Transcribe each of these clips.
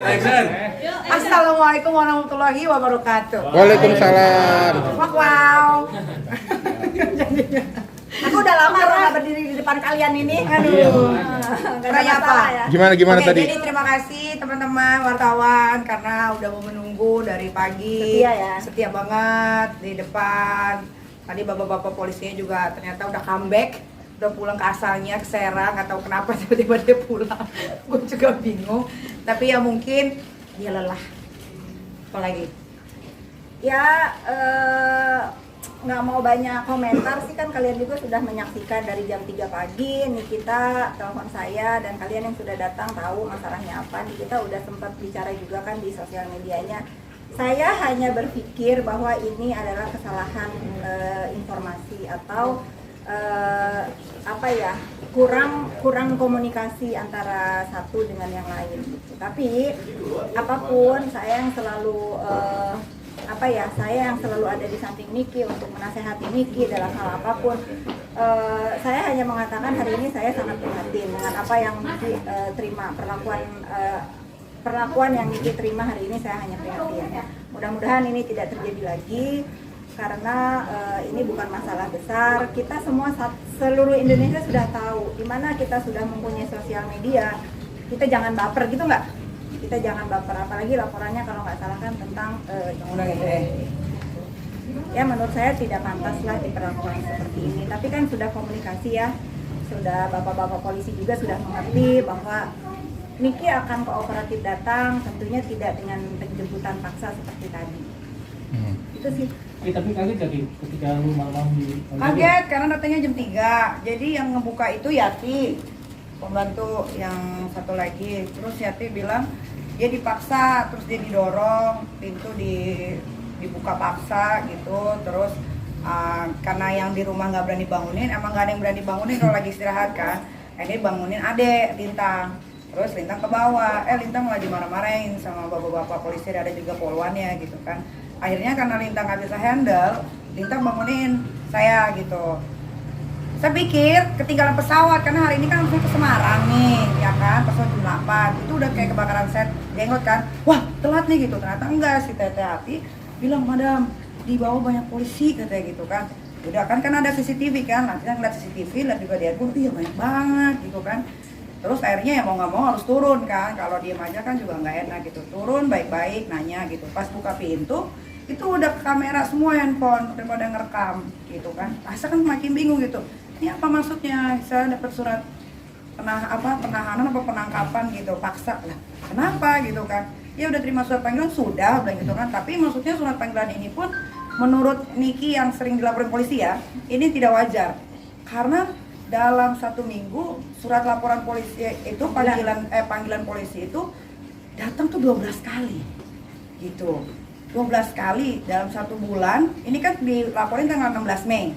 Assalamualaikum warahmatullahi wabarakatuh. Waalaikumsalam. Wow. Aku udah lama nggak berdiri di depan kalian ini. Aduh. Kayak apa? Ya. Gimana Oke, tadi? Jadi terima kasih teman-teman wartawan karena udah mau menunggu dari pagi. Setia ya. Setia banget di depan. Tadi bapak-bapak polisinya juga ternyata udah comeback. Udah pulang ke asalnya, ke Serang, nggak tahu kenapa tiba-tiba dia pulang. Gue juga bingung. Tapi ya mungkin dia lelah. Apalagi? Ya nggak mau banyak komentar sih, kan kalian juga sudah menyaksikan dari jam 3 pagi. Nikita telepon saya dan kalian yang sudah datang tahu masalahnya apa. Nikita udah sempat bicara juga kan di sosial medianya. Saya hanya berpikir bahwa ini adalah kesalahan informasi atau apa ya, kurang komunikasi antara satu dengan yang lain gitu. Tapi apapun saya yang selalu saya yang selalu ada di samping Niki untuk menasehati Niki dalam hal apapun. Saya hanya mengatakan hari ini saya sangat prihatin dengan apa yang Niki terima, perlakuan yang Niki terima hari ini. Saya hanya prihatin. Mudah-mudahan ini tidak terjadi lagi karena ini bukan masalah besar. Kita semua seluruh Indonesia sudah tahu di mana kita sudah mempunyai sosial media. Kita jangan baper gitu nggak? Kita jangan baper, apalagi laporannya kalau nggak salah kan tentang ya menurut saya tidak pantas lah diperlakukan seperti ini. Tapi kan sudah komunikasi ya, sudah bapak-bapak polisi juga sudah mengerti bahwa Niki akan kooperatif datang, tentunya tidak dengan penjemputan paksa seperti tadi. Itu sih. Tapi kaget jadi ketika lu malam di Kaget karena datangnya jam 3. Jadi yang ngebuka itu Yati, pembantu yang satu lagi. Terus Yati bilang dia dipaksa, terus dia didorong, pintu dibuka paksa gitu. Terus karena yang di rumah nggak berani bangunin, emang nggak ada yang berani bangunin kalau lagi istirahat kan. Ini bangunin adek Lintang. Terus Lintang ke bawah, Lintang malah dimarah-marahin sama bapak-bapak polisi, ada juga poluannya gitu kan. Akhirnya karena Lintang nggak bisa handle, Lintang bangunin saya gitu. Saya pikir ketinggalan pesawat karena hari ini kan langsung ke Semarang nih, ya kan, pesawat jam 8. Itu udah kayak kebakaran set jenggot kan. Wah, telat nih gitu. Ternyata enggak, si Tete Hati bilang, "Madam, di bawah banyak polisi," katanya gitu kan. Udah kan ada CCTV kan. Nanti ngeliat CCTV, lihat juga dia, iya banyak banget gitu kan. Terus akhirnya ya mau nggak mau harus turun kan. Kalau diem aja kan juga nggak enak gitu. Turun baik-baik, nanya gitu. Pas buka pintu, itu udah ke kamera semua handphone, udah pada ngerekam gitu kan. Asa kan makin bingung gitu. Ini apa maksudnya? Saya dapat surat penahanan apa penangkapan gitu, paksa lah. Kenapa gitu kan? Ya udah terima surat panggilan sudah, bilang gitu kan. Tapi maksudnya surat panggilan ini pun menurut Niki yang sering dilaporin polisi ya, ini tidak wajar. Karena dalam 1 minggu surat laporan polisi itu panggilan polisi itu datang tuh 12 kali. Gitu. 12 kali dalam 1 bulan. Ini kan dilaporin tanggal 16 Mei.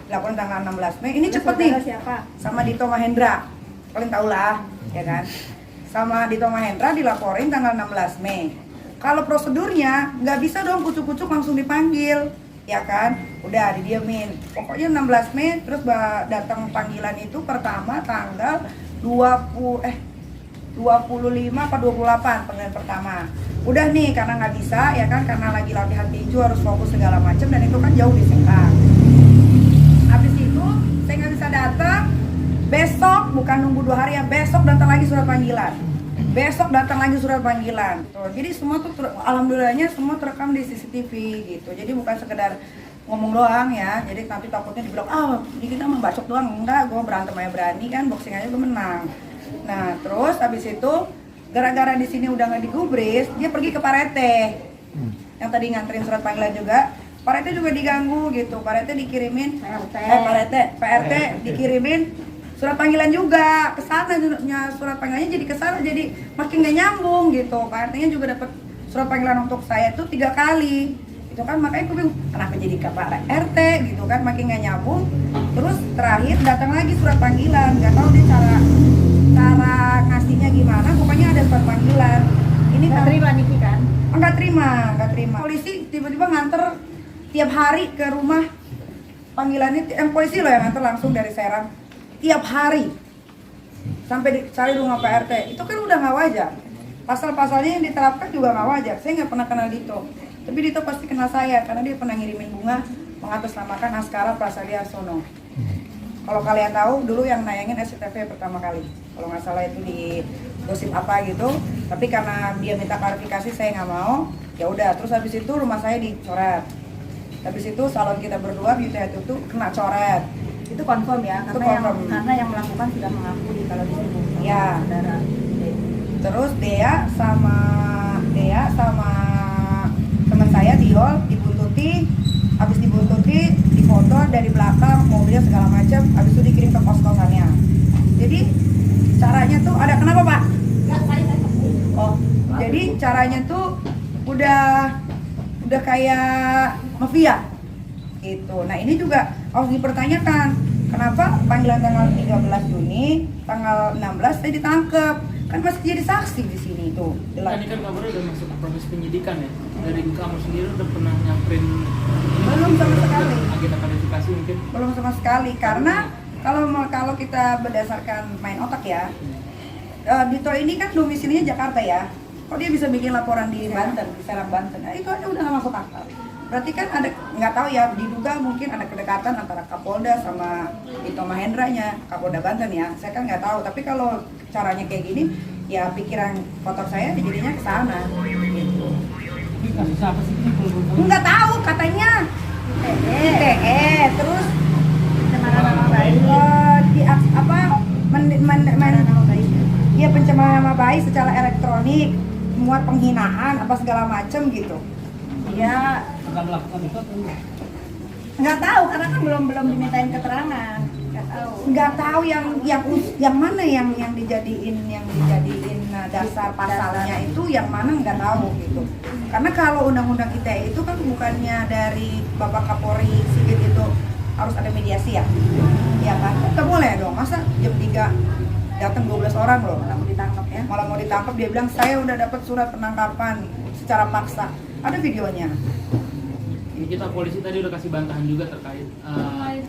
Dilaporin tanggal 16 Mei. Ini cepet nih. Siapa? Sama Dito Mahendra. Kalian tau lah, ya kan? Sama Dito Mahendra dilaporin tanggal 16 Mei. Kalau prosedurnya nggak bisa dong kucuk-kucuk langsung dipanggil, ya kan? Udah didiemin. Pokoknya 16 Mei terus datang panggilan itu pertama tanggal 25 apa 28 panggilan pertama. Udah nih karena nggak bisa ya kan, karena lagi latihan tinju harus fokus segala macam dan itu kan jauh di Sengkang. Habis itu saya nggak bisa datang. Besok bukan nunggu 2 hari ya, besok datang lagi surat panggilan. Besok datang lagi surat panggilan. Tuh, jadi semua tuh alhamdulillahnya semua terekam di CCTV gitu. Jadi bukan sekedar ngomong doang ya. Jadi nanti takutnya dibilang ini kita membacok doang. Enggak, gue berantem aja berani kan, boxing aja gue menang. Nah terus habis itu gara-gara di sini udah nggak digubris, dia pergi ke Pak Rete yang tadi nganterin surat panggilan juga. Pak Rete juga diganggu gitu. Pak Rete dikirimin PRT dikirimin surat panggilan juga ke sana, surat panggilannya jadi ke sana, jadi makin gak nyambung gitu. Pak RT-nya juga dapat surat panggilan untuk saya itu 3 kali. Itu kan makanya gue bingung kenapa jadi ke Pak RT gitu kan, makin gak nyambung. Terus terakhir datang lagi surat panggilan, nggak tahu dia cara ngasihnya gimana, pokoknya ada surat panggilan. Ini Nggak terima Niki kan? Nggak terima. Polisi tiba-tiba nganter tiap hari ke rumah panggilannya, polisi loh yang nganter langsung dari Serang. Tiap hari sampai dicari rumah Pak RT, itu kan udah nggak wajar. pasal-pasalnya yang diterapkan juga nggak wajar. Saya nggak pernah kenal Dito, tapi Dito pasti kenal saya karena dia pernah ngirimin bunga mengatasnamakan Askara Prasadia Arsono. Kalau kalian tahu dulu yang nayangin SCTV pertama kali, kalau nggak salah itu di gosip apa gitu. Tapi karena dia minta klarifikasi saya nggak mau. Ya udah, terus habis itu rumah saya dicoret. Habis itu salon kita berdua Beauty Head itu kena coret. Itu confirm ya, Itu karena confirm. karena yang melakukan sudah mengakui kalau disebut sama Ya. saudara. Terus Dea sama teman saya Diol dibuntuti, habis dibuntuti difoto dari belakang mobilnya segala macam, habis itu dikirim ke kos-kosannya. Jadi caranya tuh ada kenapa Pak? Oh, jadi caranya tuh udah kayak mafia gitu. Nah ini juga harus dipertanyakan, kenapa panggilan tanggal 13 Juni, tanggal 16 saya ditangkap, kan masih jadi saksi di sini tuh. Kan ini kan kabarnya udah masuk proses penyidikan ya. Dari kamu sendiri udah pernah nyamperin Belum sama sekali. agenda klarifikasi mungkin. Belum sama sekali, karena kalau kita berdasarkan main otak ya, Dito ini kan domisilinya Jakarta ya. Kok dia bisa bikin laporan di Banten, di Serang Banten? Nah, itu aja udah nggak masuk akal. Berarti kan ada, nggak tahu ya, diduga mungkin ada kedekatan antara Kapolda sama Dito Mahendranya, Kapolda Banten ya. Saya kan nggak tahu, tapi kalau caranya kayak gini, ya pikiran kotor saya jadinya ke sana. Gitu. Ini kasusnya apa sih ini kalau boleh tahu? Nggak tahu katanya. Terus Pencemaran nama baik. di apa Nama baik. ya pencemaran nama baik secara elektronik, muat penghinaan apa segala macem gitu. Dia Pernah melakukan itu atau enggak? Nggak tahu karena kan belum dimintain keterangan, nggak tahu. nggak tahu yang mana yang dijadiin dasar pasalnya itu yang mana nggak tahu gitu. Karena kalau undang-undang ITE itu kan bukannya dari Bapak Kapolri Sigit itu harus ada mediasi ya, ya kan? Nggak boleh dong, masa jam 3 datang 12 orang loh, Malah mau ditangkap ya. malah mau ditangkap, dia bilang saya udah dapat surat penangkapan secara paksa, ada videonya. Ini kita polisi tadi udah kasih bantahan juga terkait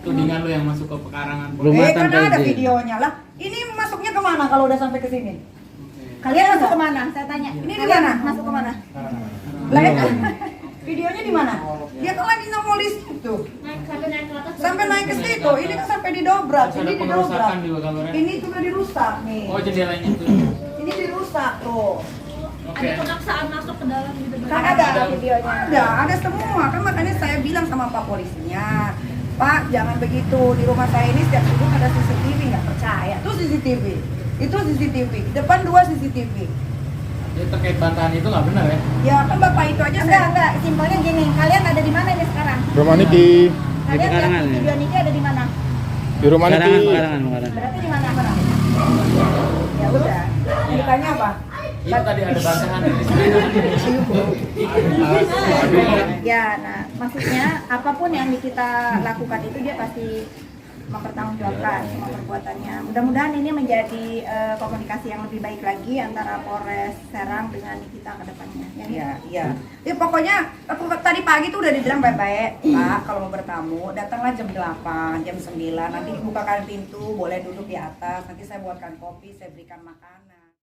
tudingan lo yang masuk ke pekarangan. Rumah Kan tanpa ada izin. videonya lah. Ini masuknya kemana kalau udah sampai ke sini? Oke. Kalian masuk kemana? Saya tanya. Ini di Kalian mana? Masuk kemana? Lah itu videonya di mana? Dia kan lagi sama polisi itu. Sampai naik ke situ. Ini kan sampai didobrak. Terus Ini ada didobrak. pengerusakan juga kabarnya. Ini juga dirusak nih. Oh jendelanya itu. Ini dirusak tuh. Oke. Pemaksaan masuk ke dalam gitu. Kan ada videonya. Ada semua. Kan makanya saya bilang sama Pak polisinya, Pak jangan begitu. Di rumah saya ini setiap minggu ada CCTV, nggak percaya. Itu CCTV. Itu CCTV. Depan 2 CCTV. Jadi terkait bantahan itu nggak benar ya? Ya kan Bapak itu aja Enggak. Simpelnya gini. Kalian ada di mana ini sekarang? Rumah Niki. Kalian yang Pekarangan, di ya? video Niki ada di mana? Di rumah Niki. Berarti di mana? Ya udah. Ditanya apa? Itu tadi ada bantahan dari Ya, nah maksudnya apapun yang kita lakukan itu dia pasti mempertanggungjawabkan semua perbuatannya. Mudah-mudahan ini menjadi komunikasi yang lebih baik lagi antara Polres Serang dengan Nikita ke depannya. Ya, Iya, iya. Ya pokoknya aku tadi pagi tuh udah dibilang baik-baik, Pak, kalau mau bertamu datanglah jam 8, jam 9. Nanti dibukakan pintu, boleh duduk di atas. Nanti saya buatkan kopi, saya berikan makanan.